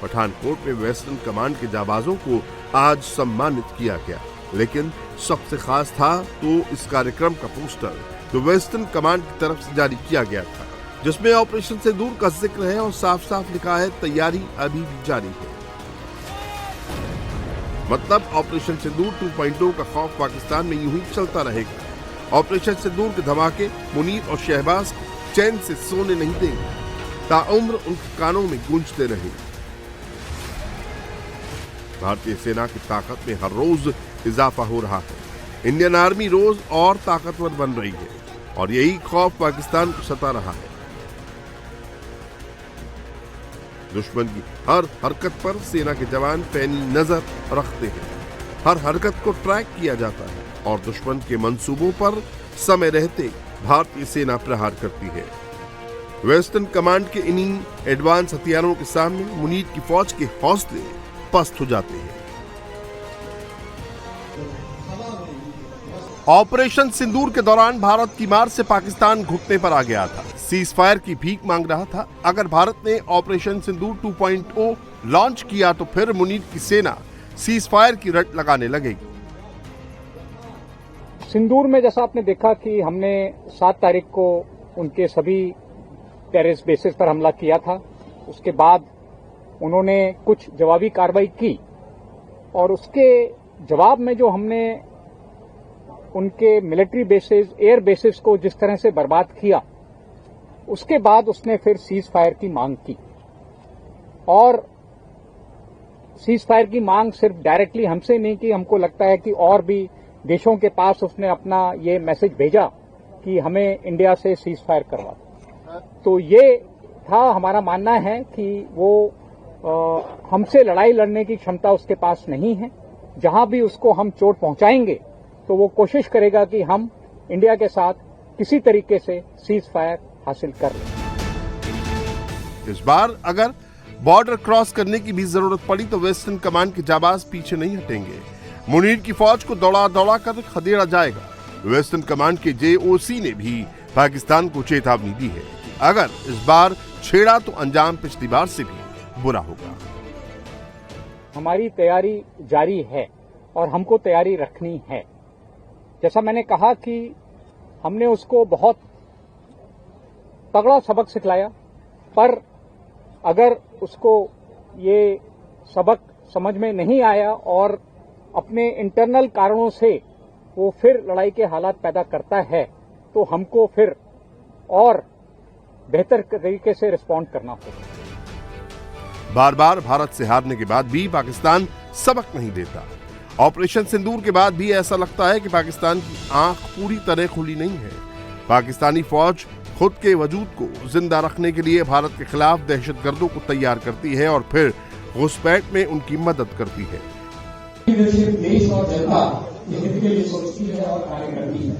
पठानकोट में western command के जाबाजों को आज सम्मानित किया गया, लेकिन सबसे खास था तो इस कार्यक्रम का पोस्टर जो वेस्टर्न कमांड की तरफ से जारी किया गया था, जिसमें ऑपरेशन सिंदूर का जिक्र है और साफ साफ लिखा है तैयारी अभी भी जारी है। मतलब ऑपरेशन सिंदूर 2.0 का खौफ पाकिस्तान में यूं ही चलता रहेगा। ऑपरेशन सिंदूर के धमाके मुनीर और शहबाज को चैन से सोने नहीं देंगे, ताउम्र उनके कानों में गूंजते रहेंगे। भारतीय सेना की ताकत में हर रोज इजाफा हो रहा है। इंडियन आर्मी रोज और ताकतवर बन रही है और यही खौफ पाकिस्तान को सता रहा है। दुश्मन की हर हरकत पर सेना के जवान पैनी नजर रखते हैं। हर हरकत को ट्रैक किया जाता है और दुश्मन के मंसूबों पर समय रहते भारतीय सेना प्रहार करती है। वेस्टर्न कमांड के इन्हीं एडवांस हथियारों के सामने मुनीर की फौज के हौसले पस्त हो जाते हैं। ऑपरेशन सिंदूर के दौरान भारत की मार से पाकिस्तान घुटने पर आ गया था, सीज फायर की भीख मांग रहा था। अगर भारत ने ऑपरेशन सिंदूर 2.0 लॉन्च किया तो फिर मुनीर की सेना सीज फायर की रट लगाने लगेगी। सिंदूर में जैसा आपने देखा कि हमने 7 तारीख को उनके सभी टेररिस्ट बेसिस पर हमला किया था। उसके बाद उन्होंने कुछ जवाबी कार्रवाई की और उसके जवाब में जो हमने उनके मिलिट्री बेसिस, एयर बेसिस को जिस तरह से बर्बाद किया, उसके बाद उसने फिर सीज फायर की मांग की। और सीज फायर की मांग सिर्फ डायरेक्टली हमसे नहीं की, हमको लगता है कि और भी देशों के पास उसने अपना ये मैसेज भेजा कि हमें इंडिया से सीज फायर करवा। तो ये था, हमारा मानना है कि वो हमसे लड़ाई लड़ने की क्षमता उसके पास नहीं है। जहां भी उसको हम चोट पहुंचाएंगे तो वो कोशिश करेगा कि हम इंडिया के साथ किसी तरीके से सीज फायर हासिल कर लें। इस बार अगर बॉर्डर क्रॉस करने की भी जरूरत पड़ी तो वेस्टर्न कमांड के जाबाज पीछे नहीं हटेंगे। मुनीर की फौज को दौड़ा दौड़ा कर खदेड़ा जाएगा। वेस्टर्न कमांड के जेओसी ने भी पाकिस्तान को चेतावनी दी है कि अगर इस बार छेड़ा तो अंजाम पिछली बार से भी बुरा होगा। हमारी तैयारी जारी है और हमको तैयारी रखनी है। जैसा मैंने कहा कि हमने उसको बहुत तगड़ा सबक सिखलाया, पर अगर उसको ये सबक समझ में नहीं आया और अपने इंटरनल कारणों से वो फिर लड़ाई के हालात पैदा करता है तो हमको फिर और बेहतर तरीके से रिस्पॉन्ड करना होगा। बार बार भारत से हारने के बाद भी पाकिस्तान सबक नहीं देता। ऑपरेशन सिंदूर के बाद भी ऐसा लगता है कि पाकिस्तान की आंख पूरी तरह खुली नहीं है। पाकिस्तानी फौज खुद के वजूद को जिंदा रखने के लिए भारत के खिलाफ दहशतगर्दों को तैयार करती है और फिर घुसपैठ में उनकी मदद करती है। देश और जनता के हित के लिए सोचती है और कार्य करती है।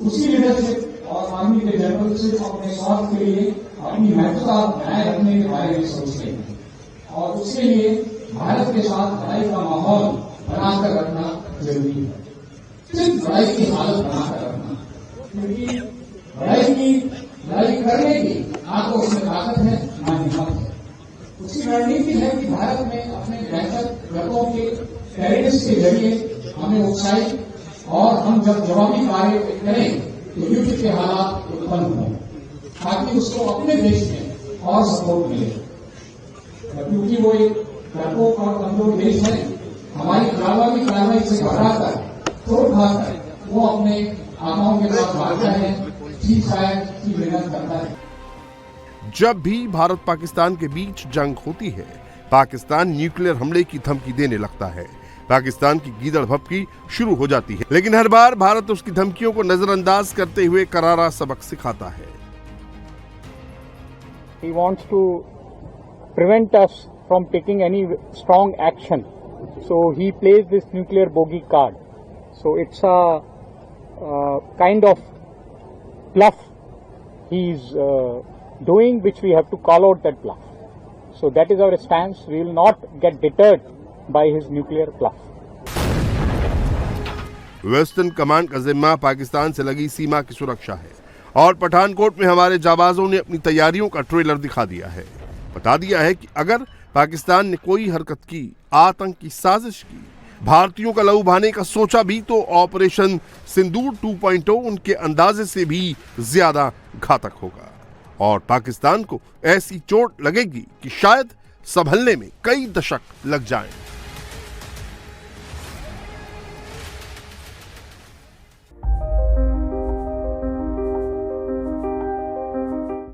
उसी लीडरशिप और आर्मी के जनरल सिर्फ अपने स्वार्थ के लिए अपनी महत्वता बनाए रखने के बारे में सोचते हैं और उसके लिए भारत के साथ लड़ाई का माहौल बनाकर रखना जरूरी है। सिर्फ लड़ाई की हालत बनाकर रखना, क्योंकि लड़ाई करने की ना तो उसमें ताकत है ना हिम्मत है। उसकी रणनीति है कि भारत में अपने दहशतगर्दों के टेररिस्ट के जरिए हमें उकसाई और हम जब जवाबी कार्य करें तो युद्ध के हालात उत्पन्न हों ताकि उसको अपने देश में और सपोर्ट मिले। क्योंकि वो एक डरपोक और कमजोर देश है, हमारी कार्रवाई से घबराकर तोड़ खाकर वो अपने आकाओं के साथ भागता है, सीज फायर की मेहनत करता है। जब भी भारत पाकिस्तान के बीच जंग होती है, पाकिस्तान न्यूक्लियर हमले की धमकी देने लगता है। पाकिस्तान की गीदड़ भपकी शुरू हो जाती है, लेकिन हर बार भारत उसकी धमकियों को नजरअंदाज करते हुए करारा सबक सिखाता है। He wants to prevent us from taking any strong action, so he plays this nuclear bogey card. So it's a kind of bluff he's doing, which we have to call out that bluff. So that is our stance. We will not get deterred by his nuclear bluff. Western command का जिम्मा पाकिस्तान से लगी सीमा की सुरक्षा है और पठानकोट में हमारे जाबाजों ने अपनी तैयारियों का ट्रेलर दिखा दिया है। बता दिया है कि अगर पाकिस्तान ने कोई हरकत की, आतंक की साजिश की, भारतीयों का लहू बहाने का सोचा भी तो ऑपरेशन सिंदूर 2.0 उनके अंदाजे से भी ज्यादा घातक होगा और पाकिस्तान को ऐसी चोट लगेगी कि शायद संभलने में कई दशक लग जाएं।